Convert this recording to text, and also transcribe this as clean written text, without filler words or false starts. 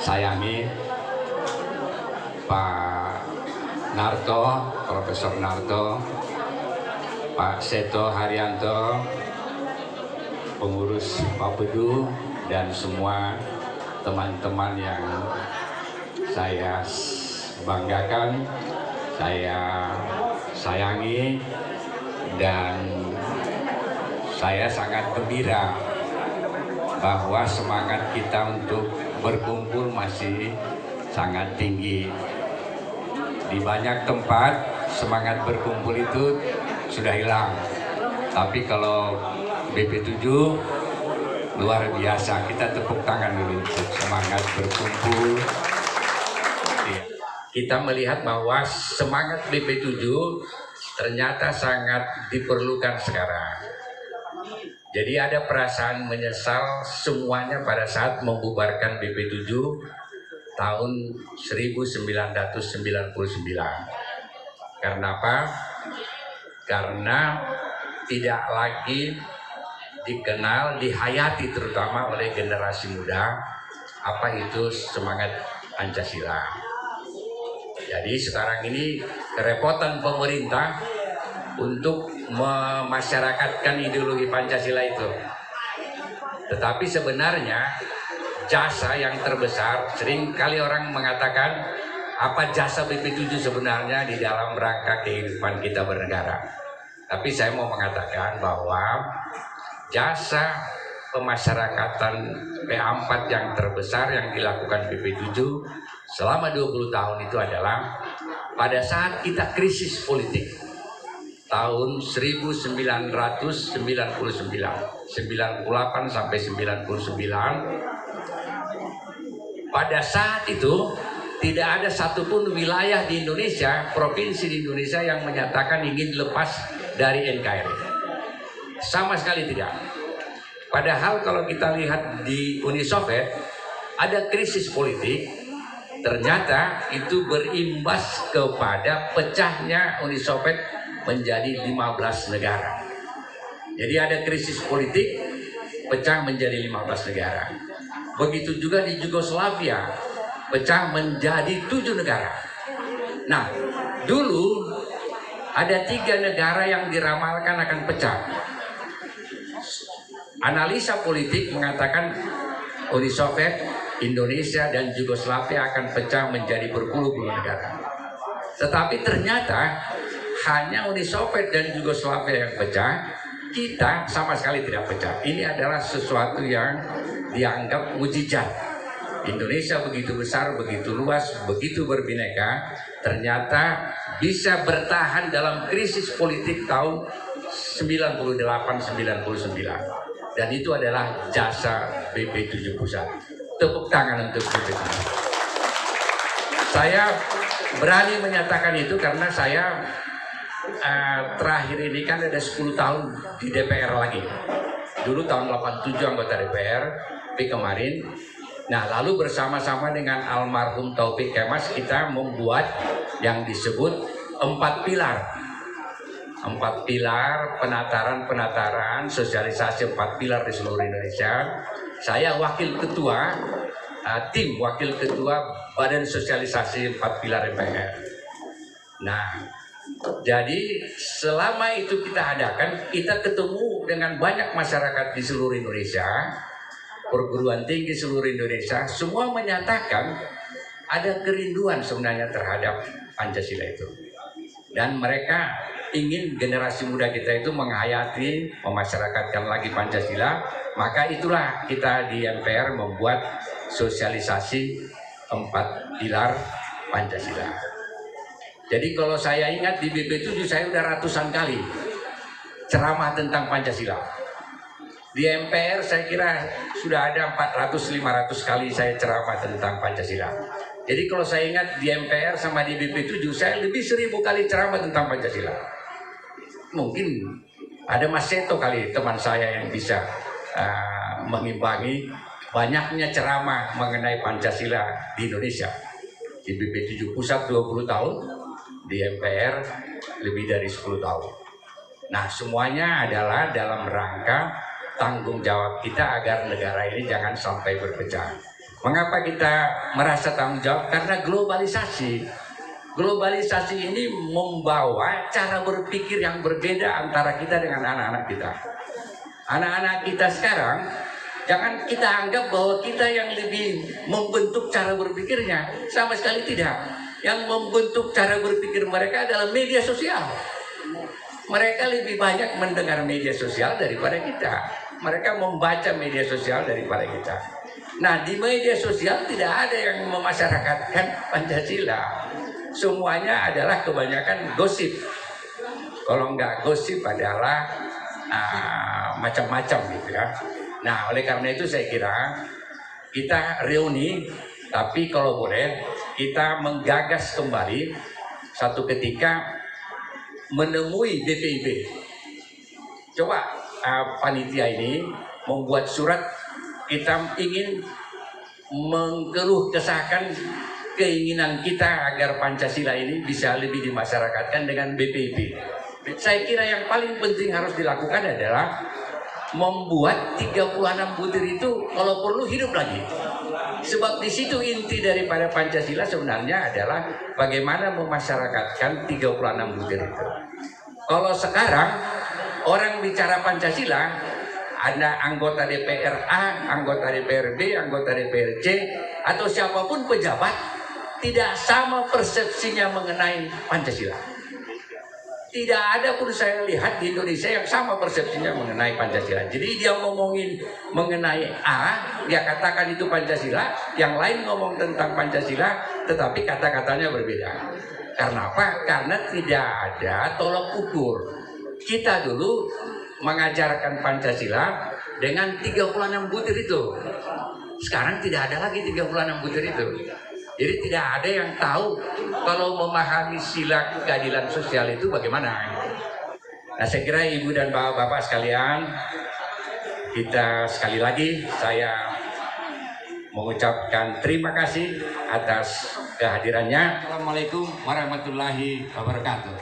sayangi Pak Narto, Profesor Narto, Pak Seto Haryanto, pengurus Papedu, dan semua teman-teman yang saya banggakan, saya sayangi, dan saya sangat gembira bahwa semangat kita untuk berkumpul masih sangat tinggi. Di banyak tempat semangat berkumpul itu sudah hilang. Tapi kalau BP7 luar biasa. Kita tepuk tangan dulu untuk semangat berkumpul. Kita melihat bahwa semangat BP7 ternyata sangat diperlukan sekarang. Jadi ada perasaan menyesal semuanya pada saat membubarkan BP7 tahun 1999. Karena apa? Karena tidak lagi dikenal, dihayati terutama oleh generasi muda apa itu semangat Pancasila. Jadi sekarang ini kerepotan pemerintah untuk memasyarakatkan ideologi Pancasila itu. Tetapi sebenarnya jasa yang terbesar, sering kali orang mengatakan apa jasa BP7 sebenarnya di dalam rangka kehidupan kita bernegara. Tapi saya mau mengatakan bahwa jasa pemasyarakatan P4 yang terbesar yang dilakukan BP7 selama 20 tahun itu adalah pada saat kita krisis politik tahun 1999, 98 sampai 99. Pada saat itu tidak ada satupun wilayah di Indonesia, provinsi di Indonesia yang menyatakan ingin lepas dari NKRI. Sama sekali tidak. Padahal kalau kita lihat di Uni Soviet ada krisis politik, ternyata itu berimbas kepada pecahnya Uni Soviet menjadi 15 negara. Jadi ada krisis politik, pecah menjadi 15 negara. Begitu juga di Yugoslavia, pecah menjadi 7 negara. Nah, dulu ada 3 negara yang diramalkan akan pecah. Analisa politik mengatakan Uni Soviet, Indonesia, dan Yugoslavia akan pecah menjadi berpuluh-puluh negara. Tetapi ternyata hanya Uni Soviet dan Yugoslavia yang pecah, kita sama sekali tidak pecah. Ini adalah sesuatu yang dianggap mukjizat. Indonesia begitu besar, begitu luas, begitu berbineka, ternyata bisa bertahan dalam krisis politik tahun 98-99. Dan itu adalah jasa BP7 Pusat. Tepuk tangan untuk BP7. Saya berani menyatakan itu karena saya terakhir ini kan ada 10 tahun di DPR lagi. Dulu tahun 87 anggota DPR, tapi kemarin. Nah, lalu bersama-sama dengan almarhum Taufik Kemas kita membuat yang disebut 4 pilar. 4 pilar penataran, sosialisasi 4 pilar di seluruh Indonesia. Saya wakil ketua, tim wakil ketua Badan Sosialisasi 4 Pilar MPR. Nah, jadi selama itu kita adakan, kita ketemu dengan banyak masyarakat di seluruh Indonesia, perguruan tinggi seluruh Indonesia, semua menyatakan ada kerinduan sebenarnya terhadap Pancasila itu. Dan mereka ingin generasi muda kita itu menghayati, memasyarakatkan lagi Pancasila. Maka itulah kita di MPR membuat sosialisasi 4 pilar Pancasila. Jadi kalau saya ingat di BP7 saya udah ratusan kali ceramah tentang Pancasila. Di MPR saya kira sudah ada 400-500 kali saya ceramah tentang Pancasila. Jadi kalau saya ingat di MPR sama di BP7 saya lebih 1000 kali ceramah tentang Pancasila. Mungkin ada Mas Seto kali teman saya yang bisa mengimbangi banyaknya ceramah mengenai Pancasila di Indonesia. Di BP7 Pusat 20 tahun, di MPR lebih dari 10 tahun. Nah, semuanya adalah dalam rangka tanggung jawab kita agar negara ini jangan sampai berpecah. Mengapa kita merasa tanggung jawab? Karena globalisasi. Globalisasi ini membawa cara berpikir yang berbeda antara kita dengan anak-anak kita. Anak-anak kita sekarang, jangan kita anggap bahwa kita yang lebih membentuk cara berpikirnya. Sama sekali tidak. Yang membentuk cara berpikir mereka adalah media sosial. Mereka lebih banyak mendengar media sosial daripada kita. Mereka membaca media sosial daripada kita. Nah, di media sosial tidak ada yang memasyarakatkan Pancasila. Semuanya adalah kebanyakan gosip. Kalau nggak gosip adalah macam-macam gitu ya. Nah, oleh karena itu saya kira kita reuni, tapi kalau boleh kita menggagas kembali satu ketika menemui BPIP. Coba panitia ini membuat surat, kita ingin mengeluh kesahkan keinginan kita agar Pancasila ini bisa lebih dimasyarakatkan dengan BPIP. Saya kira yang paling penting harus dilakukan adalah membuat 36 butir itu kalau perlu hidup lagi. Sebab di situ inti daripada Pancasila sebenarnya adalah bagaimana memasyarakatkan 36 butir itu. Kalau sekarang orang bicara Pancasila, ada anggota DPR A, anggota DPR B, anggota DPR C, atau siapapun pejabat, tidak sama persepsinya mengenai Pancasila. Tidak ada pun saya lihat di Indonesia yang sama persepsinya mengenai Pancasila. Jadi dia ngomongin mengenai A, dia katakan itu Pancasila, yang lain ngomong tentang Pancasila, tetapi kata-katanya berbeda. Karena apa? Karena tidak ada tolok ukur. Kita dulu mengajarkan Pancasila dengan 36 butir itu. Sekarang tidak ada lagi 36 butir itu. Jadi tidak ada yang tahu kalau memahami sila keadilan sosial itu bagaimana. Nah, saya kira ibu dan bapak-bapak sekalian, kita sekali lagi saya mengucapkan terima kasih atas kehadirannya. Assalamualaikum warahmatullahi wabarakatuh.